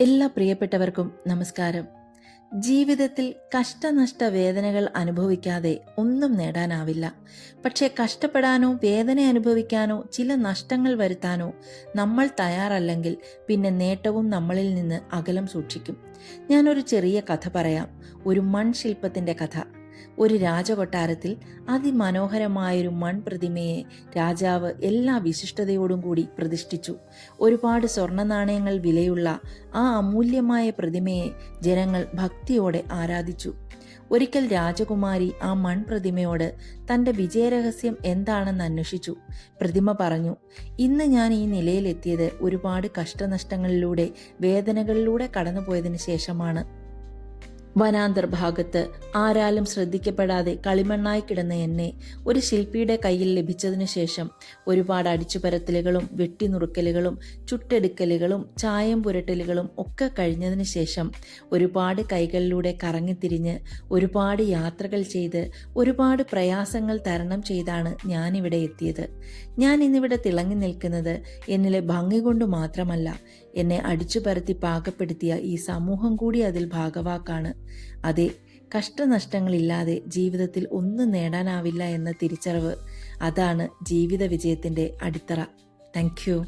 എല്ലാ പ്രിയപ്പെട്ടവർക്കും നമസ്കാരം. ജീവിതത്തിൽ കഷ്ടനഷ്ട വേദനകൾ അനുഭവിക്കാതെ ഒന്നും നേടാനാവില്ല. പക്ഷേ കഷ്ടപ്പെടാനോ വേദന അനുഭവിക്കാനോ ചില നഷ്ടങ്ങൾ വരുത്താനോ നമ്മൾ തയ്യാറല്ലെങ്കിൽ പിന്നെ നേട്ടവും നമ്മളിൽ നിന്ന് അകലം സൂക്ഷിക്കും. ഞാനൊരു ചെറിയ കഥ പറയാം. ഒരു മൺശില്പത്തിൻ്റെ കഥ. ഒരു രാജകൊട്ടാരത്തിൽ അതിമനോഹരമായൊരു മൺപ്രതിമയെ രാജാവ് എല്ലാ വിശിഷ്ടതയോടും കൂടി പ്രതിഷ്ഠിച്ചു. ഒരുപാട് സ്വർണ്ണ നാണയങ്ങൾ വിലയുള്ള ആ അമൂല്യമായ പ്രതിമയെ ജനങ്ങൾ ഭക്തിയോടെ ആരാധിച്ചു. ഒരിക്കൽ രാജകുമാരി ആ മൺപ്രതിമയോട് തൻ്റെ വിജയരഹസ്യം എന്താണെന്ന് അന്വേഷിച്ചു. പ്രതിമ പറഞ്ഞു, ഇന്ന് ഞാൻ ഈ നിലയിലെത്തിയത് ഒരുപാട് കഷ്ടനഷ്ടങ്ങളിലൂടെ വേദനകളിലൂടെ കടന്നുപോയതിനു ശേഷമാണ്. വനാന്തർഭാഗത്ത് ആരാലും ശ്രദ്ധിക്കപ്പെടാതെ കളിമണ്ണായി കിടന്ന എന്നെ ഒരു ശില്പിയുടെ കയ്യിൽ ലഭിച്ചതിനു ശേഷം ഒരുപാട് അടിച്ചുപരത്തലുകളും വെട്ടിനുറുക്കലുകളും ചുട്ടെടുക്കലുകളും ചായം പുരട്ടലുകളും ഒക്കെ കഴിഞ്ഞതിന് ശേഷം ഒരുപാട് കൈകളിലൂടെ കറങ്ങിത്തിരിഞ്ഞ് ഒരുപാട് യാത്രകൾ ചെയ്ത് ഒരുപാട് പ്രയാസങ്ങൾ തരണം ചെയ്താണ് ഞാനിവിടെ എത്തിയത്. ഞാൻ ഇന്നിവിടെ തിളങ്ങി നിൽക്കുന്നത് എന്നിലെ ഭംഗി കൊണ്ട് മാത്രമല്ല, എന്നെ അടിച്ചുപരത്തി പാകപ്പെടുത്തിയ ഈ സമൂഹം കൂടി അതിൽ ഭാഗവാക്കാണ്. അതെ, കഷ്ടനഷ്ടങ്ങളില്ലാതെ ജീവിതത്തിൽ ഒന്നും നേടാനാവില്ല എന്ന തിരിച്ചറിവ്, അതാണ് ജീവിത വിജയത്തിൻ്റെ അടിത്തറ. Thank you.